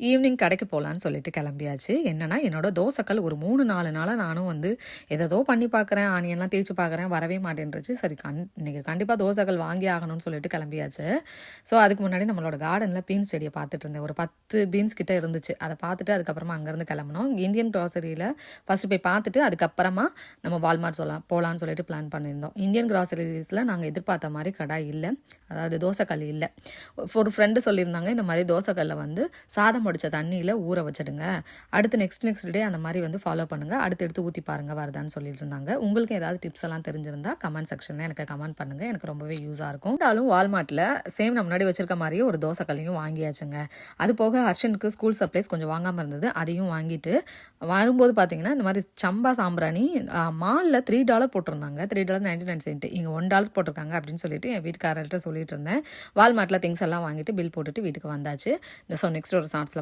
Evening கடைக்கு போகலான்னு சொல்லிட்டு கிளம்பியாச்சு. என்னன்னா, என்னோட தோசைக்கல் ஒரு 3, 4 நாளாக நானும் வந்து ஏதேதோ பண்ணி பார்க்குறேன், ஆனியன்லாம் தேய்ச்சி பார்க்குறேன், வரவே மாட்டேன்ருச்சு. சரி இன்னைக்கு கண்டிப்பாக தோசைக்கல் வாங்கி ஆகணும்னு சொல்லிட்டு கிளம்பியாச்சு. ஸோ அதுக்கு முன்னாடி நம்மளோட கார்டனில் பீன்ஸ் செடியை பார்த்துட்டு இருந்தேன். ஒரு 10 பீன்ஸ் கிட்ட இருந்துச்சு. அதை பார்த்துட்டு அதுக்கப்புறமா அங்கேருந்து கிளம்பணும். இந்தியன் க்ராசரியில் ஃபஸ்ட்டு போய் பார்த்துட்டு அதுக்கப்புறமா நம்ம வால்மார்ட் போகலான்னு சொல்லிட்டு பிளான் பண்ணியிருந்தோம். இந்தியன் க்ராசரிஸில் நாங்கள் எதிர்பார்த்த மாதிரி கடாய் இல்லை, அதாவது தோசைக்கல் இல்லை. ஒரு ஃப்ரெண்டு சொல்லியிருந்தாங்க, இந்த மாதிரி தோசைக்கல்லை வந்து சாதம் முடிச்ச தண்ணியில் ஊற வச்சிடுங்க, அடுத்து நெக்ஸ்ட் டே அந்த மாதிரி வந்து ஃபாலோ பண்ணுங்கள், அடுத்து எடுத்து ஊற்றி பாருங்கள் வருதான்னு சொல்லிட்டு இருந்தாங்க. உங்களுக்கு ஏதாவது டிப்ஸ் எல்லாம் தெரிஞ்சிருந்தா கமெண்ட் செக்ஷனில் எனக்கு கமெண்ட் பண்ணுங்கள், எனக்கு ரொம்பவே யூஸாக இருக்கும். இருந்தாலும் வால்மார்ட்டில் சேம் நம்ம முன்னாடி வச்சிருக்க மாதிரியே ஒரு தோசைக்கல்லையும் வாங்கியாச்சுங்க. அது போக ஹர்ஷனுக்கு ஸ்கூல் சப்ளைஸ் கொஞ்சம் வாங்காமல் இருந்தது, அதையும் வாங்கிட்டு வரும்போது பார்த்தீங்கன்னா இந்த மாதிரி சம்பா சாம்பிராணி மாலில் $3 போட்டிருந்தாங்க, $3.99. இங்கே $1 போட்டிருக்காங்க அப்படின்னு சொல்லிட்டு என் வீட்டுக்காரர்கிட்ட சொல்லிட்டு இருந்தேன். வால்மார்ட்டில் திங்ஸ் எல்லாம் வாங்கிட்டு பில் போட்டுட்டு வீட்டுக்கு வந்தாச்சு. ஸோ நெக்ஸ்ட் ஒரு ஷார்ட்ஸில்